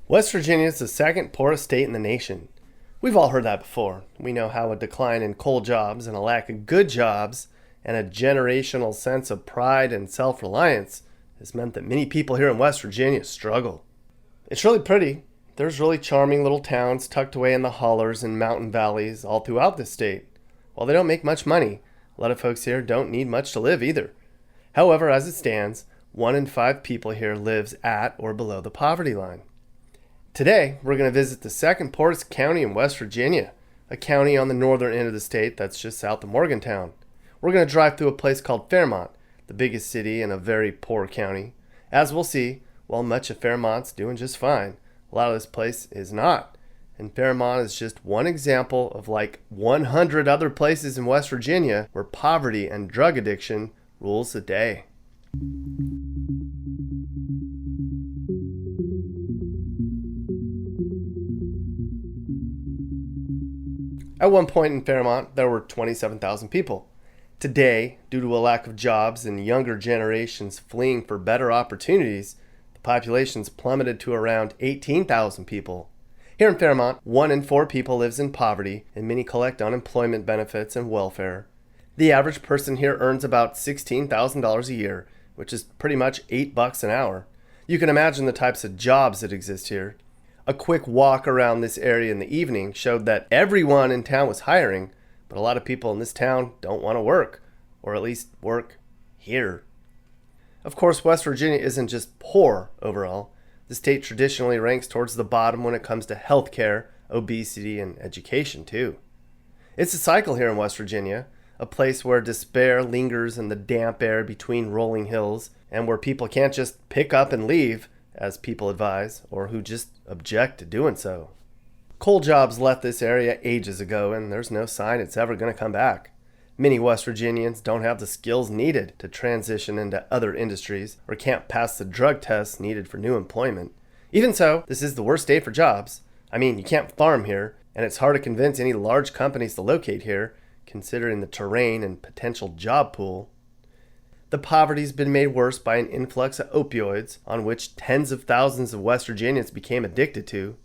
West Virginia is the second poorest state in the nation. We've all heard that before. We know how a decline in coal jobs and a lack of good jobs and a generational sense of pride and self reliance has meant that many people here in West Virginia struggle. It's really pretty. There's really charming little towns tucked away in the hollers and mountain valleys all throughout this state. While they don't make much money, a lot of folks here don't need much to live either. However, as it stands, 1 in 5 people here lives at or below the poverty line. Today, we're going to visit the second poorest county in West Virginia, a county on the northern end of the state that's just south of Morgantown. We're going to drive through a place called Fairmont, the biggest city in a very poor county. As we'll see, while much of Fairmont's doing just fine, a lot of this place is not. And Fairmont is just one example of like 100 other places in West Virginia where poverty and drug addiction rules the day. At one point in Fairmont, there were 27,000 people. Today, due to a lack of jobs and younger generations fleeing for better opportunities, the population's plummeted to around 18,000 people. Here in Fairmont, 1 in 4 people lives in poverty, and many collect unemployment benefits and welfare. The average person here earns about $16,000 a year, which is pretty much $8 an hour. You can imagine the types of jobs that exist here. A quick walk around this area in the evening showed that everyone in town was hiring, but a lot of people in this town don't want to work, or at least work here. Of course, West Virginia isn't just poor overall. The state traditionally ranks towards the bottom when it comes to healthcare, obesity, and education too. It's a cycle here in West Virginia, a place where despair lingers in the damp air between rolling hills, and where people can't just pick up and leave, as people advise, or who just object to doing so. Coal jobs left this area ages ago, and there's no sign it's ever going to come back. Many West Virginians don't have the skills needed to transition into other industries or can't pass the drug tests needed for new employment. Even so, this is the worst state for jobs. I mean, you can't farm here, and it's hard to convince any large companies to locate here, considering the terrain and potential job pool. The poverty's been made worse by an influx of opioids, on which tens of thousands of West Virginians became addicted to.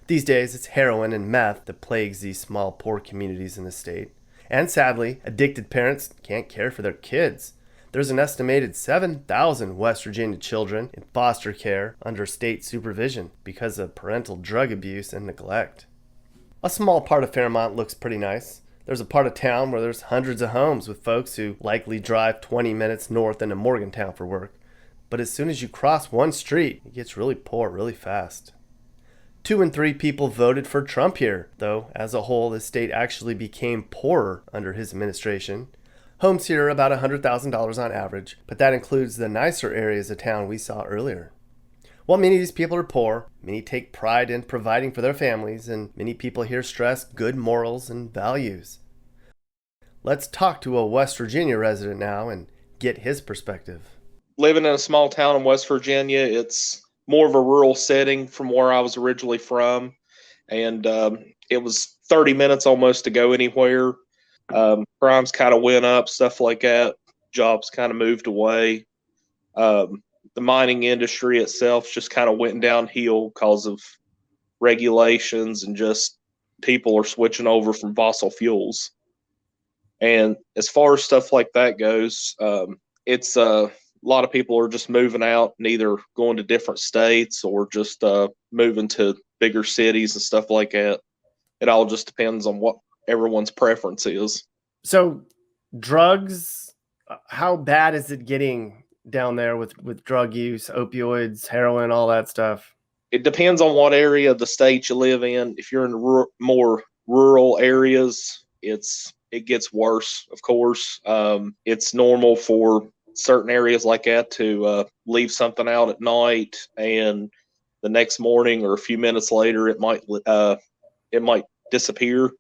These days, it's heroin and meth that plagues these small, poor communities in the state. And sadly, addicted parents can't care for their kids. There's an estimated 7,000 West Virginia children in foster care under state supervision because of parental drug abuse and neglect. A small part of Fairmont looks pretty nice. There's a part of town where there's hundreds of homes with folks who likely drive 20 minutes north into Morgantown for work. But as soon as you cross one street, it gets really poor really fast. 2 in 3 people voted for Trump here, though as a whole the state actually became poorer under his administration. Homes here are about $100,000 on average, but that includes the nicer areas of town we saw earlier. While many of these people are poor, many take pride in providing for their families, and many people here stress good morals and values. Let's talk to a West Virginia resident now and get his perspective. Living in a small town in West Virginia, it's more of a rural setting from where I was originally from. And it was 30 minutes almost to go anywhere. Crimes kind of went up, stuff like that. Jobs kind of moved away. The mining industry itself just kind of went downhill because of regulations and just people are switching over from fossil fuels. And as far as stuff like that goes, it's a lot of people are just moving out and either going to different states or just moving to bigger cities and stuff like that. It all just depends on what everyone's preference is. So drugs, how bad is it getting down there with drug use, opioids, heroin, all that stuff? It depends on what area of the state you live in. If you're in more rural areas, it gets worse, of course. It's normal for certain areas like that to leave something out at night, and the next morning or a few minutes later, it might disappear.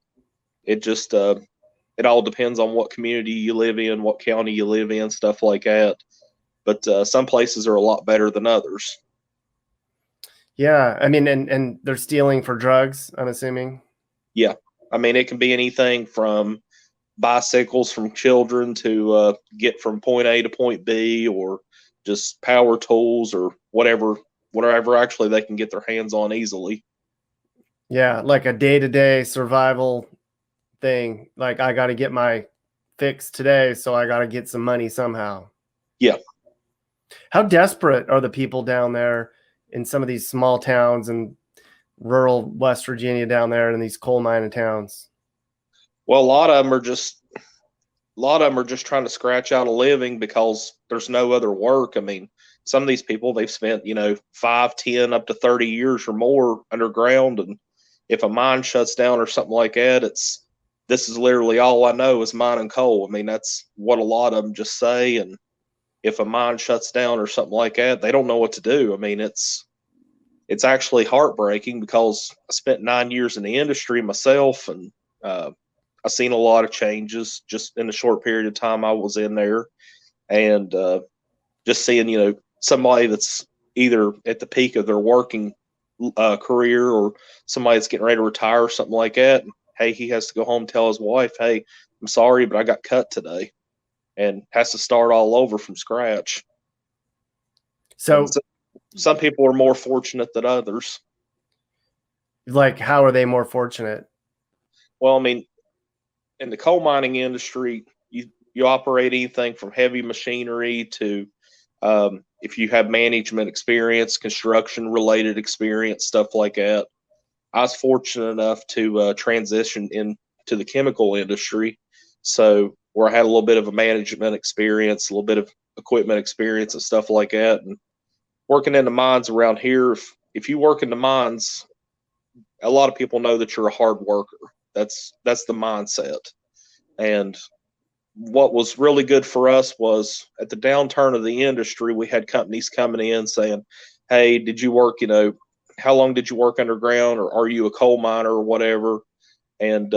It just it all depends on what community you live in, what county you live in, stuff like that. But some places are a lot better than others. Yeah, I mean, and they're stealing for drugs, I'm assuming. Yeah, I mean, it can be anything from bicycles from children to get from point A to point B, or just power tools or whatever whatever actually they can get their hands on easily. Yeah, like a day-to-day survival thing. Like, I got to get my fix today, so I got to get some money somehow. Yeah. How desperate are the people down there in some of these small towns and rural West Virginia down there in these coal mining towns? Well, a lot of them are just trying to scratch out a living because there's no other work. I mean, some of these people, they've spent, 5, 10, up to 30 years or more underground. And if a mine shuts down or something like that, this is literally all I know is mining coal. I mean, that's what a lot of them just say. And if a mine shuts down or something like that, they don't know what to do. I mean, it's actually heartbreaking because I spent 9 years in the industry myself, and I've seen a lot of changes just in the short period of time I was in there. And just seeing, somebody that's either at the peak of their working career or somebody that's getting ready to retire or something like that. And, hey, he has to go home and tell his wife, hey, I'm sorry, but I got cut today, and has to start all over from scratch. So, some people are more fortunate than others. like, how are they more fortunate? Well, I mean, in the coal mining industry, you operate anything from heavy machinery to if you have management experience, construction related experience, stuff like that. I was fortunate enough to transition into the chemical industry, so where I had a little bit of a management experience, a little bit of equipment experience, and stuff like that. And working in the mines around here, if you work in the mines, a lot of people know that you're a hard worker. That's the mindset. And what was really good for us was at the downturn of the industry, we had companies coming in saying, hey, did you work, how long did you work underground, or are you a coal miner or whatever? And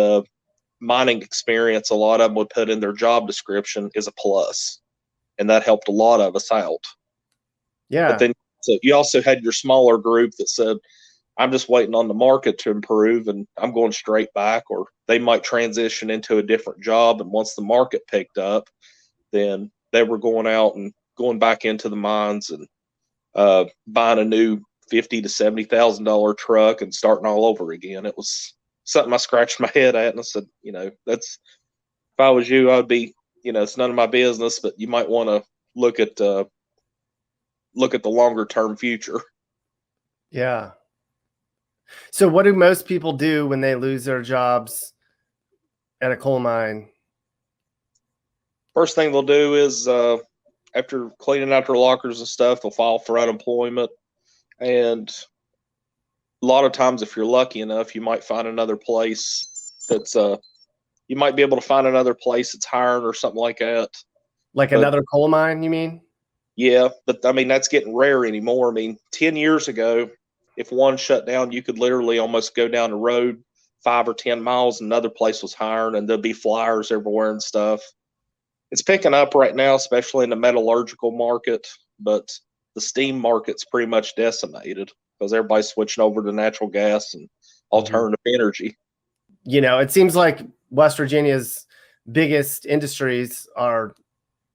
mining experience, a lot of them would put in their job description is a plus. And that helped a lot of us out. Yeah. But then so you also had your smaller group that said, I'm just waiting on the market to improve and I'm going straight back, or they might transition into a different job. And once the market picked up, then they were going out and going back into the mines and buying a new $50,000 to $70,000 truck and starting all over again. It was something I scratched my head at, and I said, that's, if I was you, I'd be, it's none of my business, but you might want to look at the longer term future. Yeah. So what do most people do when they lose their jobs at a coal mine? First thing they'll do is after cleaning out their lockers and stuff, they'll file for unemployment. And a lot of times, if you're lucky enough, you might find another place that's you might be able to find another place that's hiring or something like that. Like another coal mine, you mean? Yeah, but I mean, that's getting rare anymore. I mean, 10 years ago, if one shut down, you could literally almost go down the road 5 or 10 miles, and another place was hiring, and there'll be flyers everywhere and stuff. It's picking up right now, especially in the metallurgical market, but the steam market's pretty much decimated because everybody's switching over to natural gas and alternative energy. It seems like West Virginia's biggest industries are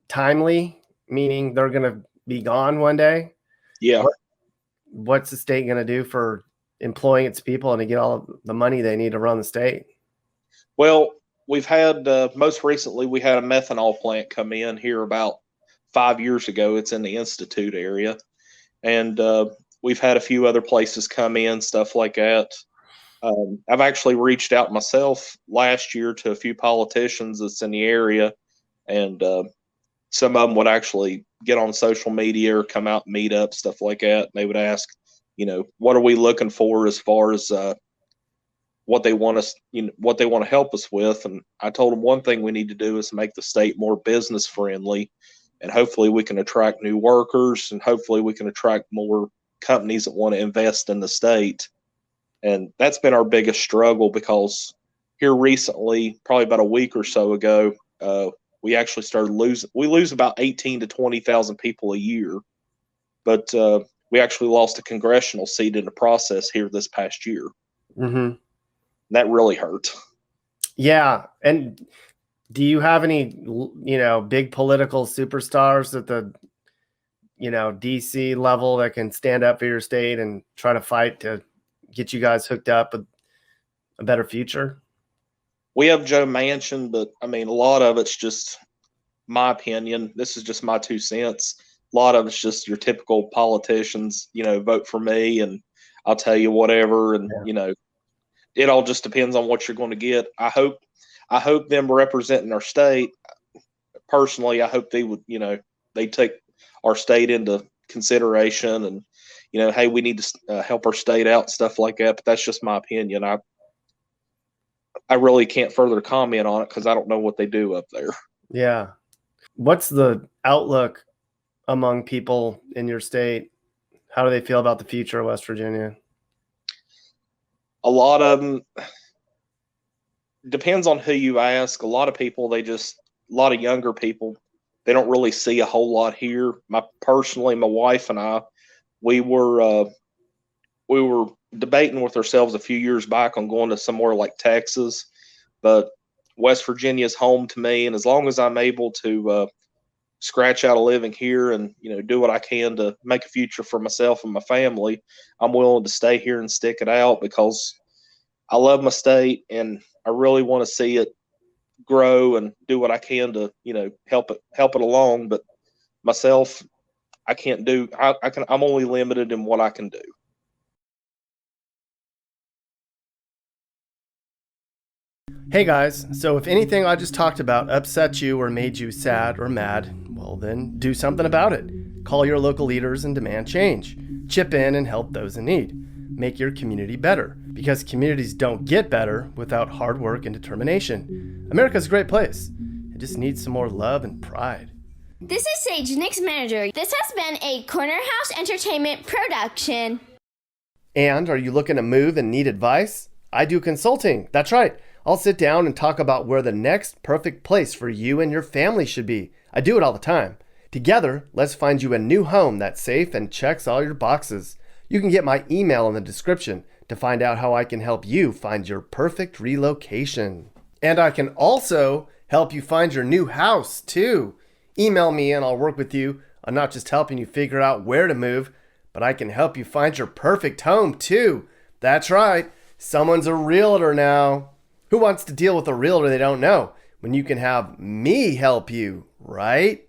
timely, meaning they're going to be gone one day. Yeah. What's the state going to do for employing its people and to get all of the money they need to run the state? Well, we've had most recently we had a methanol plant come in here about 5 years ago. It's in the Institute area, and we've had a few other places come in, stuff like that. I've actually reached out myself last year to a few politicians that's in the area, and some of them would actually get on social media or come out and meet up, stuff like that. And they would ask, what are we looking for as far as what they want us, what they want to help us with. And I told them one thing we need to do is make the state more business friendly, and hopefully we can attract new workers, and hopefully we can attract more companies that want to invest in the state. And that's been our biggest struggle, because here recently, probably about a week or so ago, we actually started losing. We lose about 18 to 20,000 people a year, but we actually lost a congressional seat in the process here this past year. Mm-hmm. That really hurt. Yeah. And do you have any, big political superstars that the DC level that can stand up for your state and try to fight to get you guys hooked up with a better future? We have Joe Manchin, but I mean, a lot of it's just my opinion. This is just my 2 cents. A lot of it's just your typical politicians, vote for me and I'll tell you whatever. And, it all just depends on what you're going to get. I hope them representing our state. Personally, I hope they would, they take our state into consideration and, hey, we need to help our state out, stuff like that. But that's just my opinion. I really can't further comment on it because I don't know what they do up there. Yeah. What's the outlook among people in your state? How do they feel about the future of West Virginia? A lot of them, depends on who you ask. A lot of people, a lot of younger people, they don't really see a whole lot here. My wife and I, we were debating with ourselves a few years back on going to somewhere like Texas, but West Virginia is home to me, and as long as I'm able to scratch out a living here and do what I can to make a future for myself and my family, I'm willing to stay here and stick it out because I love my state and I really want to see it grow and do what I can to help it along. But myself, I can't do. I'm only limited in what I can do. Hey guys, so if anything I just talked about upset you or made you sad or mad, well then do something about it. Call your local leaders and demand change. Chip in and help those in need. Make your community better, because communities don't get better without hard work and determination. America's a great place. It just needs some more love and pride. This is Sage, Nick's manager. This has been a Corner House Entertainment production. And are you looking to move and need advice? I do consulting. That's right. I'll sit down and talk about where the next perfect place for you and your family should be. I do it all the time. Together, let's find you a new home that's safe and checks all your boxes. You can get my email in the description to find out how I can help you find your perfect relocation. And I can also help you find your new house too. Email me and I'll work with you on not just helping you figure out where to move, but I can help you find your perfect home too. That's right. Someone's a realtor now. Who wants to deal with a realtor they don't know when you can have me help you, right?